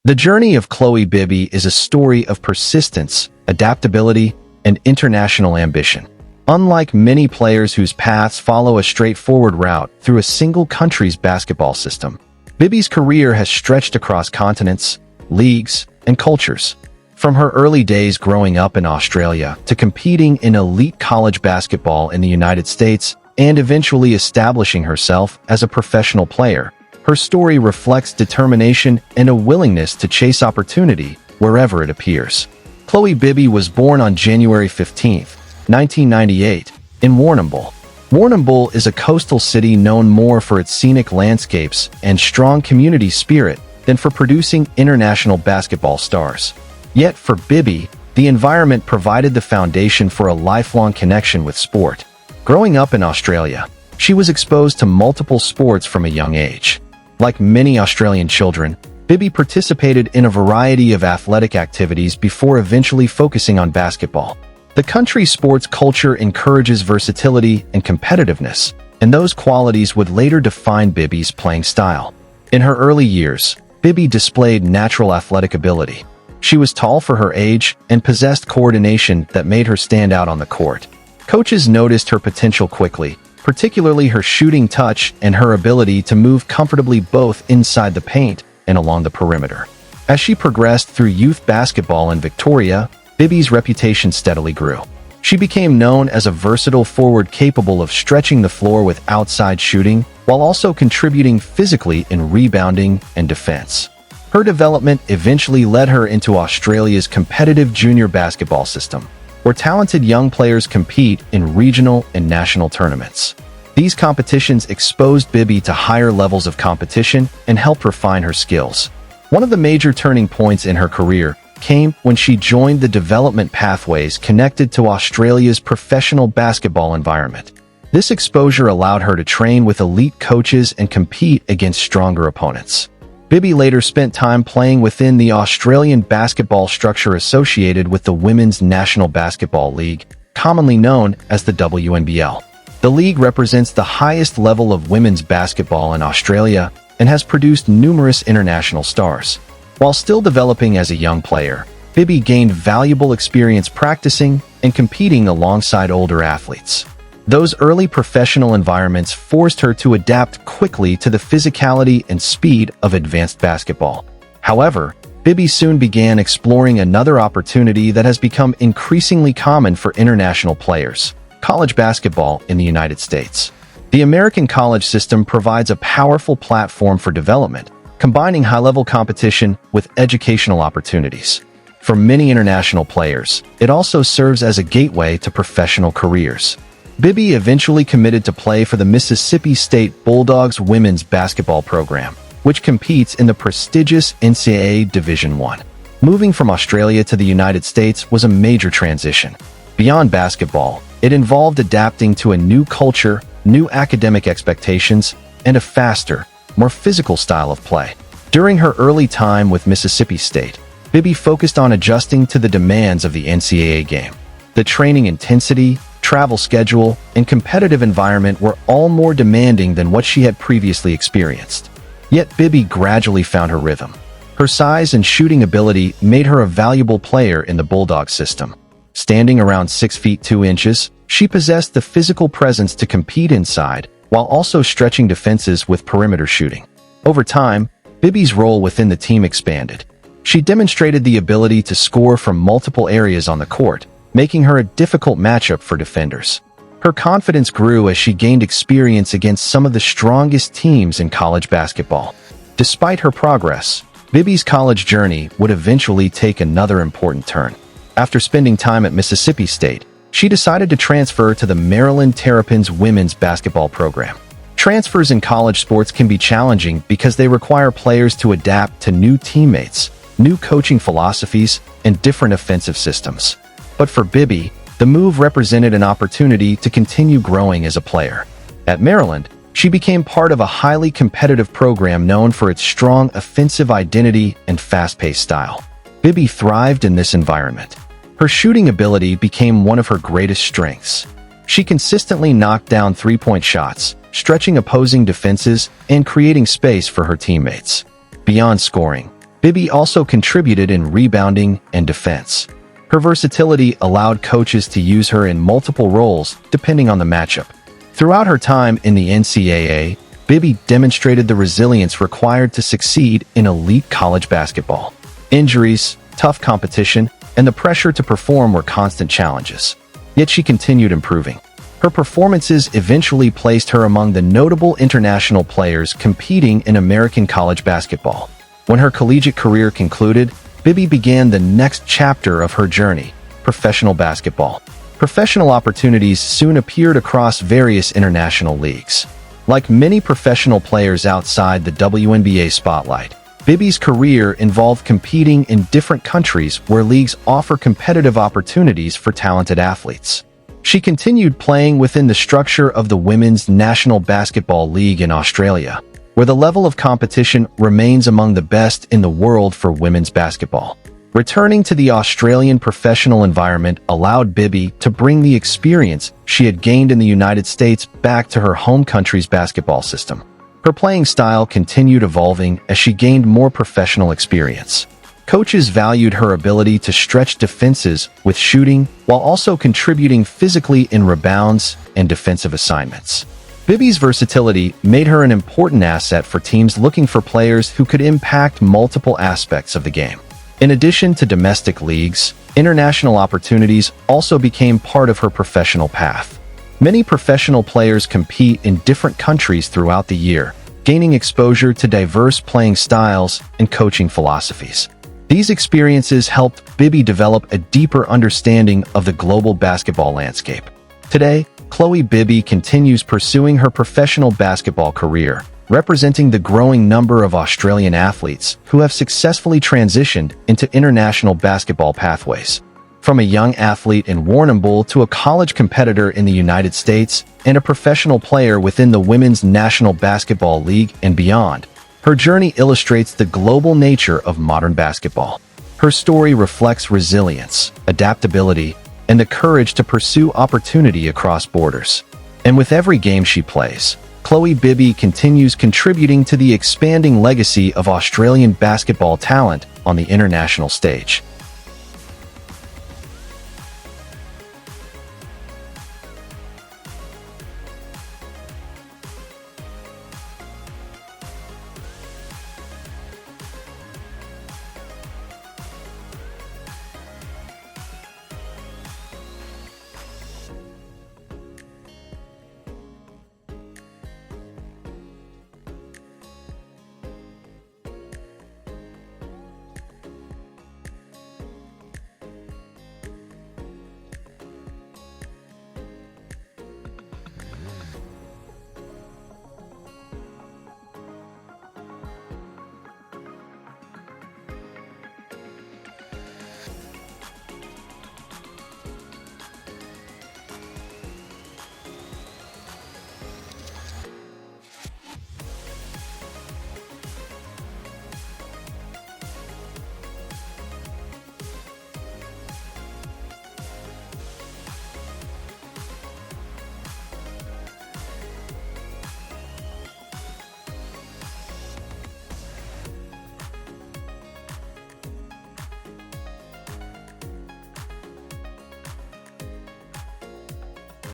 The journey of Chloe Bibby is a story of persistence, adaptability, and international ambition. Unlike many players whose paths follow a straightforward route through a single country's basketball system, Bibby's career has stretched across continents, leagues, and cultures. From her early days growing up in Australia to competing in elite college basketball in the United States and eventually establishing herself as a professional player, her story reflects determination and a willingness to chase opportunity wherever it appears. Chloe Bibby was born on January 15, 1998, in Warrnambool. Warrnambool is a coastal city known more for its scenic landscapes and strong community spirit than for producing international basketball stars. Yet for Bibby, the environment provided the foundation for a lifelong connection with sport. Growing up in Australia, she was exposed to multiple sports from a young age. Like many Australian children, Bibby participated in a variety of athletic activities before eventually focusing on basketball. The country's sports culture encourages versatility and competitiveness, and those qualities would later define Bibby's playing style. In her early years, Bibby displayed natural athletic ability. She was tall for her age and possessed coordination that made her stand out on the court. Coaches noticed her potential quickly, particularly her shooting touch and her ability to move comfortably both inside the paint and along the perimeter. As she progressed through youth basketball in Victoria, Bibby's reputation steadily grew. She became known as a versatile forward capable of stretching the floor with outside shooting while also contributing physically in rebounding and defense. Her development eventually led her into Australia's competitive junior basketball system, where talented young players compete in regional and national tournaments. These competitions exposed Bibby to higher levels of competition and helped refine her skills. One of the major turning points in her career came when she joined the development pathways connected to Australia's professional basketball environment. This exposure allowed her to train with elite coaches and compete against stronger opponents. Bibby later spent time playing within the Australian basketball structure associated with the Women's National Basketball League, commonly known as the WNBA. The league represents the highest level of women's basketball in Australia and has produced numerous international stars. While still developing as a young player, Bibby gained valuable experience practicing and competing alongside older athletes. Those early professional environments forced her to adapt quickly to the physicality and speed of advanced basketball. However, Bibby soon began exploring another opportunity that has become increasingly common for international players: college basketball in the United States. The American college system provides a powerful platform for development, combining high-level competition with educational opportunities. For many international players, it also serves as a gateway to professional careers. Bibby eventually committed to play for the Mississippi State Bulldogs women's basketball program, which competes in the prestigious NCAA Division I. Moving from Australia to the United States was a major transition. Beyond basketball, it involved adapting to a new culture, new academic expectations, and a faster, more physical style of play. During her early time with Mississippi State, Bibby focused on adjusting to the demands of the NCAA game. The training intensity, travel schedule, and competitive environment were all more demanding than what she had previously experienced. Yet Bibby gradually found her rhythm. Her size and shooting ability made her a valuable player in the Bulldog system. Standing around 6 feet 2 inches, she possessed the physical presence to compete inside, while also stretching defenses with perimeter shooting. Over time, Bibby's role within the team expanded. She demonstrated the ability to score from multiple areas on the court, making her a difficult matchup for defenders. Her confidence grew as she gained experience against some of the strongest teams in college basketball. Despite her progress, Bibby's college journey would eventually take another important turn. After spending time at Mississippi State, she decided to transfer to the Maryland Terrapins women's basketball program. Transfers in college sports can be challenging because they require players to adapt to new teammates, new coaching philosophies, and different offensive systems. But for Bibby, the move represented an opportunity to continue growing as a player. At Maryland, she became part of a highly competitive program known for its strong offensive identity and fast-paced style. Bibby thrived in this environment. Her shooting ability became one of her greatest strengths. She consistently knocked down three-point shots, stretching opposing defenses and creating space for her teammates. Beyond scoring, Bibby also contributed in rebounding and defense. Her versatility allowed coaches to use her in multiple roles depending on the matchup. Throughout her time in the NCAA, Bibby demonstrated the resilience required to succeed in elite college basketball. Injuries, tough competition, and the pressure to perform were constant challenges. Yet she continued improving. Her performances eventually placed her among the notable international players competing in American college basketball. When her collegiate career concluded, Bibby began the next chapter of her journey, professional basketball. Professional opportunities soon appeared across various international leagues. Like many professional players outside the WNBA spotlight, Bibby's career involved competing in different countries where leagues offer competitive opportunities for talented athletes. She continued playing within the structure of the Women's National Basketball League in Australia, where the level of competition remains among the best in the world for women's basketball. Returning to the Australian professional environment allowed Bibby to bring the experience she had gained in the United States back to her home country's basketball system. Her playing style continued evolving as she gained more professional experience. Coaches valued her ability to stretch defenses with shooting while also contributing physically in rebounds and defensive assignments. Bibby's versatility made her an important asset for teams looking for players who could impact multiple aspects of the game. In addition to domestic leagues, international opportunities also became part of her professional path. Many professional players compete in different countries throughout the year, gaining exposure to diverse playing styles and coaching philosophies. These experiences helped Bibby develop a deeper understanding of the global basketball landscape. Today, Louise Bibby continues pursuing her professional basketball career, representing the growing number of Australian athletes who have successfully transitioned into international basketball pathways. From a young athlete in Warrnambool to a college competitor in the United States and a professional player within the Women's National Basketball League and beyond, her journey illustrates the global nature of modern basketball. Her story reflects resilience, adaptability, and the courage to pursue opportunity across borders. And with every game she plays, Louise Bibby continues contributing to the expanding legacy of Australian basketball talent on the international stage.